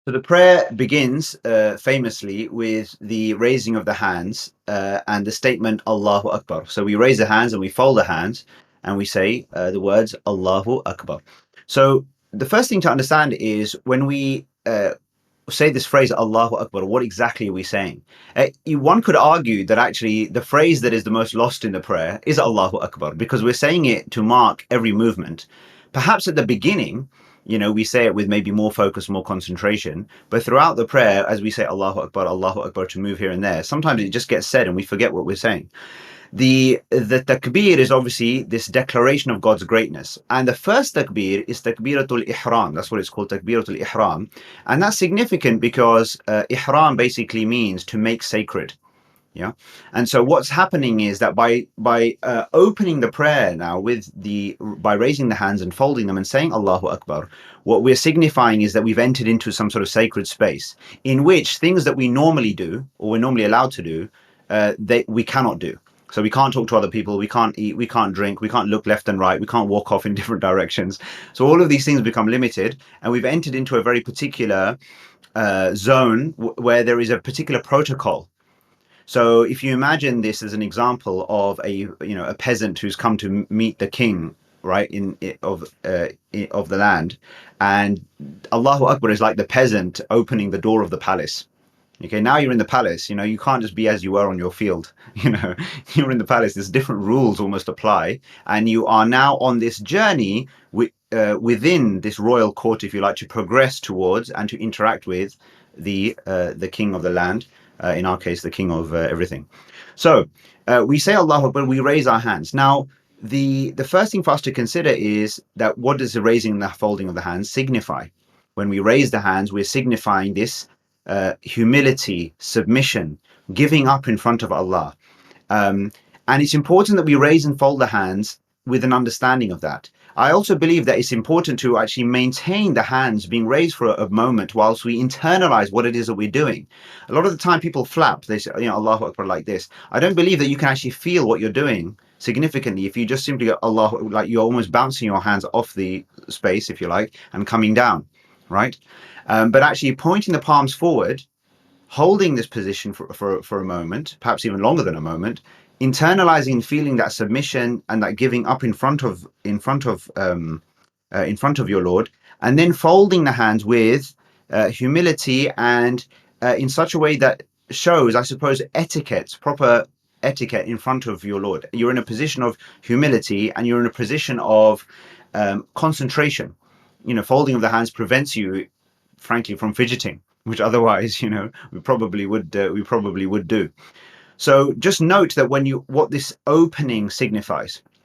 So the prayer begins famously with the raising of the hands and the statement Allahu Akbar. So we raise the hands and we fold the hands and we say the words Allahu Akbar. So the first thing to understand is when we say this phrase Allahu Akbar, what exactly are we saying? One could argue that actually the phrase that is the most lost in the prayer is Allahu Akbar because we're saying it to mark every movement. Perhaps at the beginning, we say it with maybe more focus, more concentration, but throughout the prayer, as we say Allahu Akbar to move here and there, sometimes it just gets said and we forget what we're saying. The takbir is obviously this declaration of God's greatness. And the first takbir is Takbiratul Ihram. That's what it's called, Takbiratul Ihram. And that's significant because Ihram basically means to make sacred. Yeah. And so what's happening is that by opening the prayer now by raising the hands and folding them and saying Allahu Akbar, what we're signifying is that we've entered into some sort of sacred space in which things that we normally do or we're normally allowed to do, we cannot do. So we can't talk to other people, we can't eat, we can't drink, we can't look left and right, we can't walk off in different directions. So all of these things become limited, and we've entered into a very particular zone where there is a particular protocol. So if you imagine this as an example of a peasant who's come to meet the king, right, of the land, and Allahu Akbar is like the peasant opening the door of the palace. Okay, now you're in the palace, you can't just be as you were on your field, you're in the palace, there's different rules almost apply, and you are now on this journey within this royal court, if you like, to progress towards and to interact with the king of the land, in our case, the king of everything. So we say Allahu Akbar, we raise our hands. Now, the first thing for us to consider is that what does the raising and the folding of the hands signify? When we raise the hands, we're signifying this humility, submission, giving up in front of Allah. And it's important that we raise and fold the hands with an understanding of that. I also believe that it's important to actually maintain the hands being raised for a moment whilst we internalize what it is that we're doing. A lot of the time people flap, they say, Allahu Akbar like this. I don't believe that you can actually feel what you're doing significantly if you just simply go Allah, like you're almost bouncing your hands off the space, if you like, and coming down, right? But actually pointing the palms forward, holding this position for a moment, perhaps even longer than a moment, internalizing and feeling that submission and that giving up in front of your Lord, and then folding the hands with humility and in such a way that shows, I suppose, proper etiquette in front of your Lord. You're in a position of humility and you're in a position of concentration. Folding of the hands prevents you, frankly, from fidgeting, which otherwise, we probably would do. So just note that what this opening signifies.